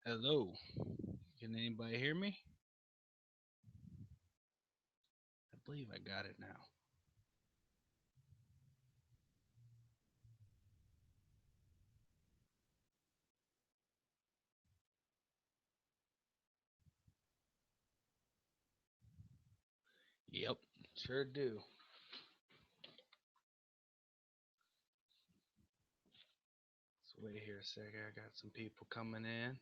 Hello. Can anybody hear me? I believe I got it now. Yep, sure do. So wait here a second. I got some people coming in.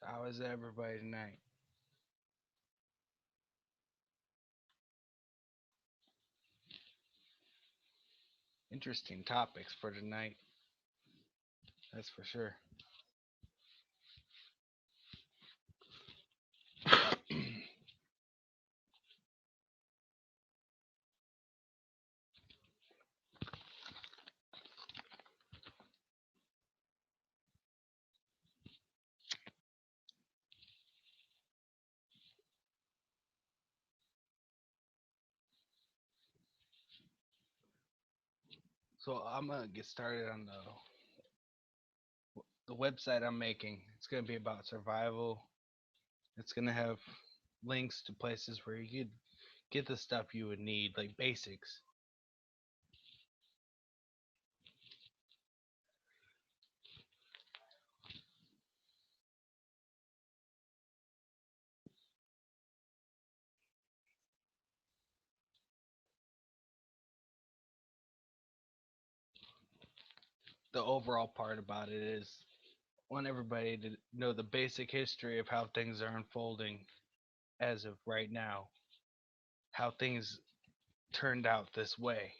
How is everybody tonight? Interesting topics for tonight. That's for sure. So I'm gonna get started on the website I'm making. It's gonna be about survival. It's gonna have links to places where you could get the stuff you would need, like basics. The overall part about it is I want everybody to know the basic history of how things are unfolding as of right now, how things turned out this way.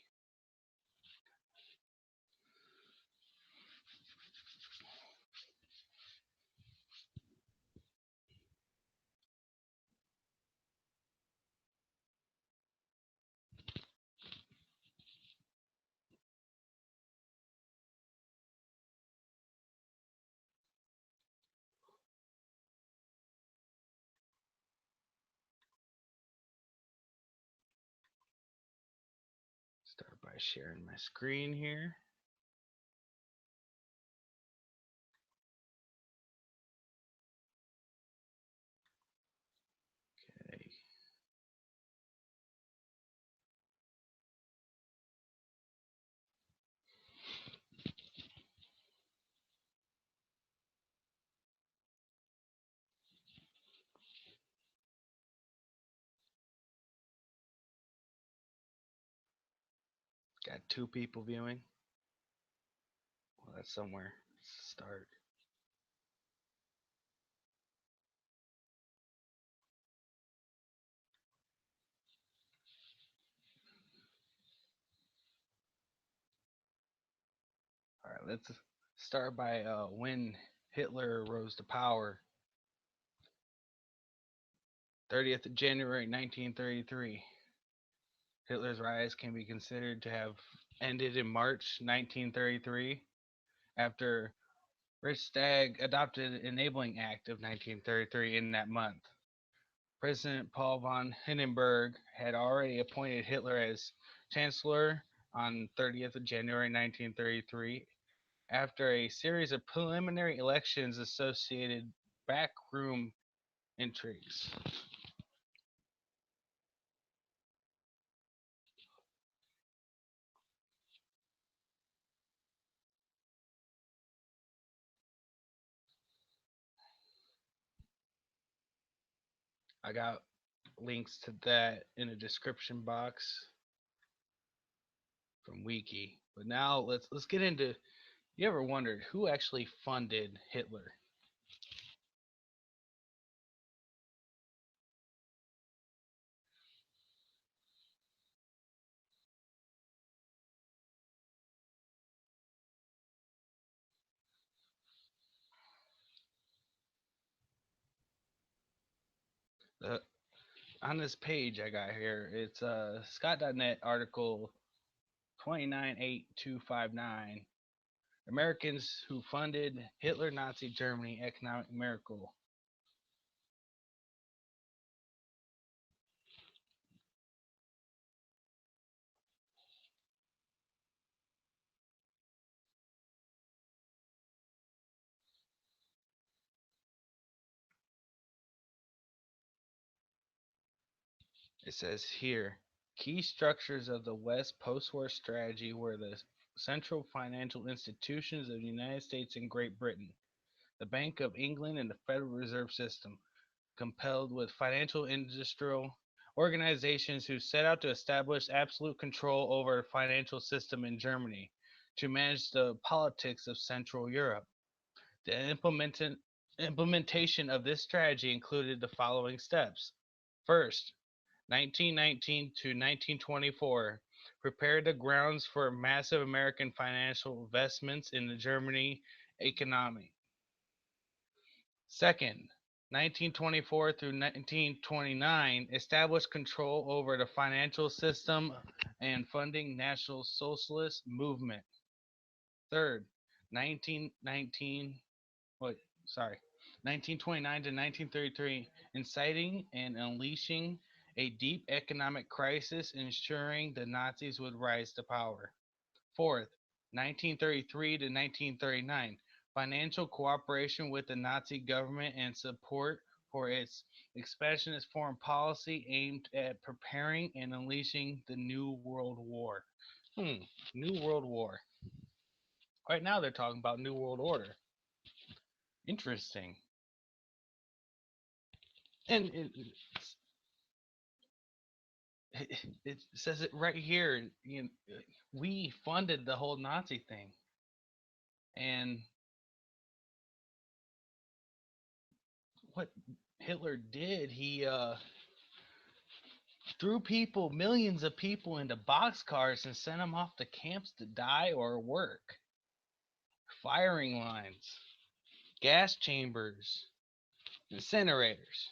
Start by sharing my screen here. Okay. Got two people viewing. Well, that's somewhere. Let's start. All right, let's start by when Hitler rose to power. 30th of January 1933. Hitler's rise can be considered to have ended in March 1933 after Reichstag adopted an Enabling Act of 1933 in that month. President Paul von Hindenburg had already appointed Hitler as Chancellor on 30th of January 1933 after a series of preliminary elections associated backroom intrigues. I got links to that in the description box from Wiki. But now let's get into. You ever wondered who actually funded Hitler? Uh, on this page I got here, it's Scott.net article 298259. Americans who funded Hitler Nazi Germany economic miracle. It says here, key structures of the West post-war strategy were the central financial institutions of the United States and Great Britain, the Bank of England and the Federal Reserve System, compelled with financial industrial organizations who set out to establish absolute control over the financial system in Germany, to manage the politics of Central Europe. The implementation of this strategy included the following steps. First, 1919 to 1924 prepared the grounds for massive American financial investments in the Germany economy. Second, 1924 through 1929 established control over the financial system and funding National Socialist movement. Third, 1919 wait, sorry, 1929 to 1933 inciting and unleashing a deep economic crisis, ensuring the Nazis would rise to power. Fourth, 1933 to 1939, financial cooperation with the Nazi government and support for its expansionist foreign policy aimed at preparing and unleashing the New World War. New World War. Right now they're talking about New World Order. Interesting. And it says it right here. We funded the whole Nazi thing, and what Hitler did, he threw people, millions of people, into boxcars and sent them off to camps to die or work. Firing lines, gas chambers, incinerators.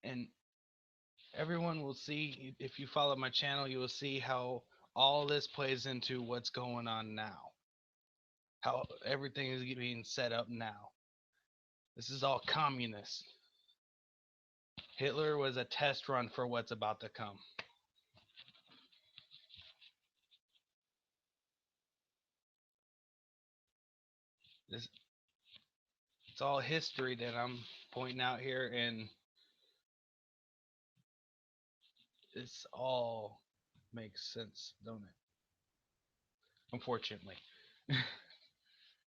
And everyone will see, if you follow my channel, you will see how all this plays into what's going on now. How everything is being set up now. This is all communist. Hitler was a test run for what's about to come. This, it's all history that I'm pointing out here, and this all makes sense, don't it? Unfortunately.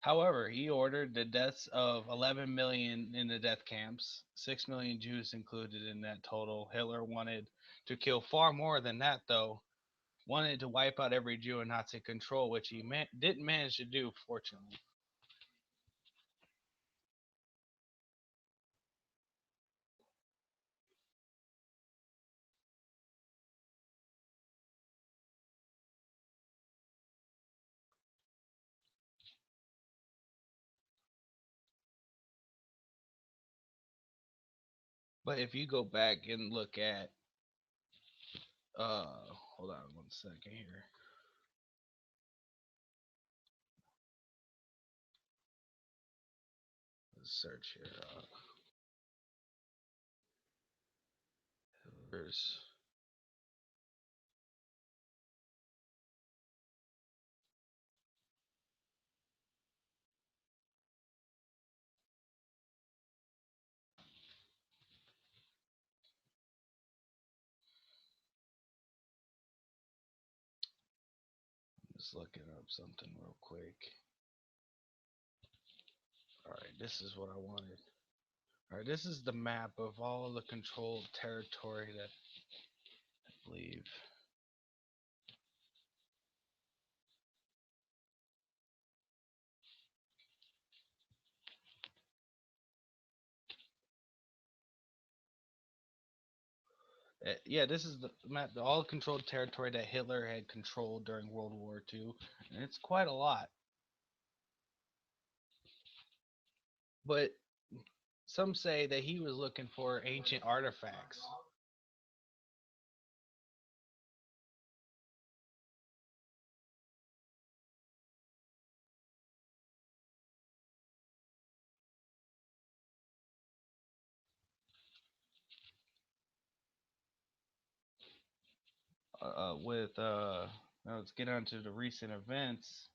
However, he ordered the deaths of 11 million in the death camps, 6 million Jews included in that total. Hitler wanted to kill far more than that, though. Wanted to wipe out every Jew in Nazi control, which he didn't manage to do, fortunately. But if you go back and look at, hold on one second here. Let's search here. There's just looking up something real quick. All right, this is what I wanted. All right, this is the map of all the controlled territory that I believe. Yeah, this is the map, the all controlled territory that Hitler had controlled during World War II, and it's quite a lot. But some say that he was looking for ancient artifacts. Let's get on to the recent events.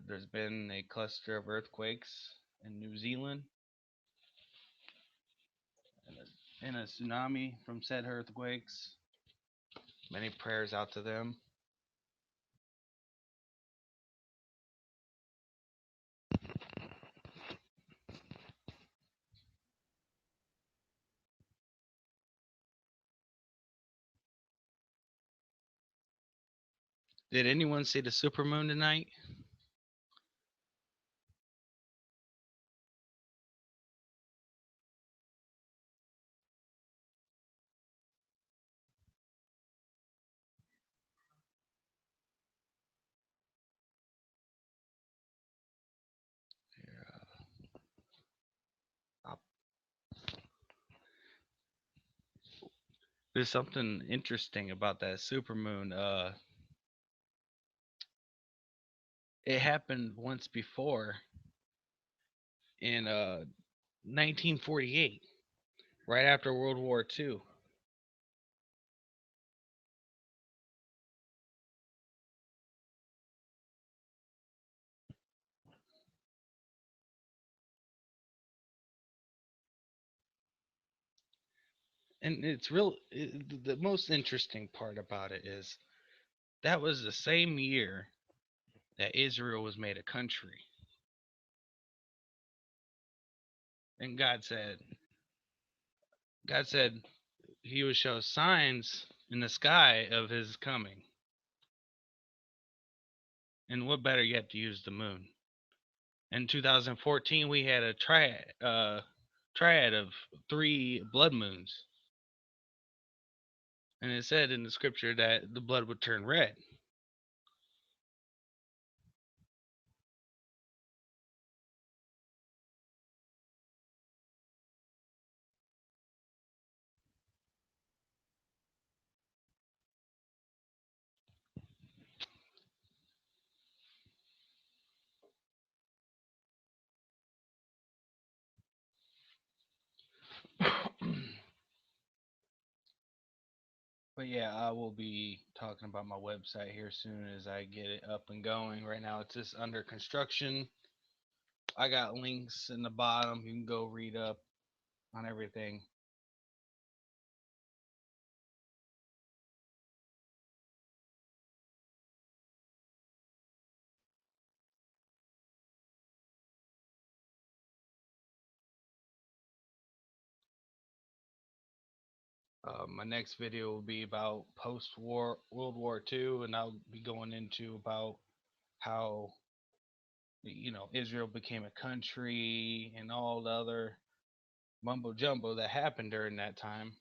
There's been a cluster of earthquakes in New Zealand and a tsunami from said earthquakes. Many prayers out to them. Did anyone see the supermoon tonight? Uh, There's something interesting about that supermoon. It happened once before in 1948, right after World War II. And the most interesting part about it is that was the same year that Israel was made a country. And God said he would show signs in the sky of his coming. And what better yet to use the moon? In 2014, we had a triad of 3 blood moons. And it said in the scripture that the blood would turn red. But yeah, I will be talking about my website here soon as I get it up and going. Right now, it's just under construction. I got links in the bottom. You can go read up on everything. My next video will be about post-war World War II, and I'll be going into about how Israel became a country and all the other mumbo jumbo that happened during that time.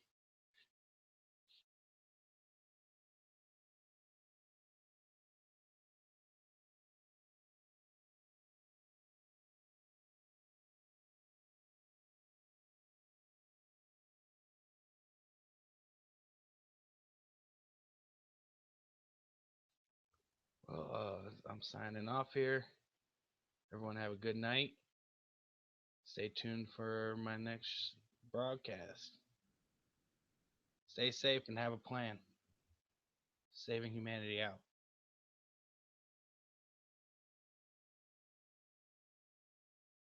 Well, I'm signing off here. Everyone have a good night. Stay tuned for my next broadcast. Stay safe and have a plan. Saving humanity out.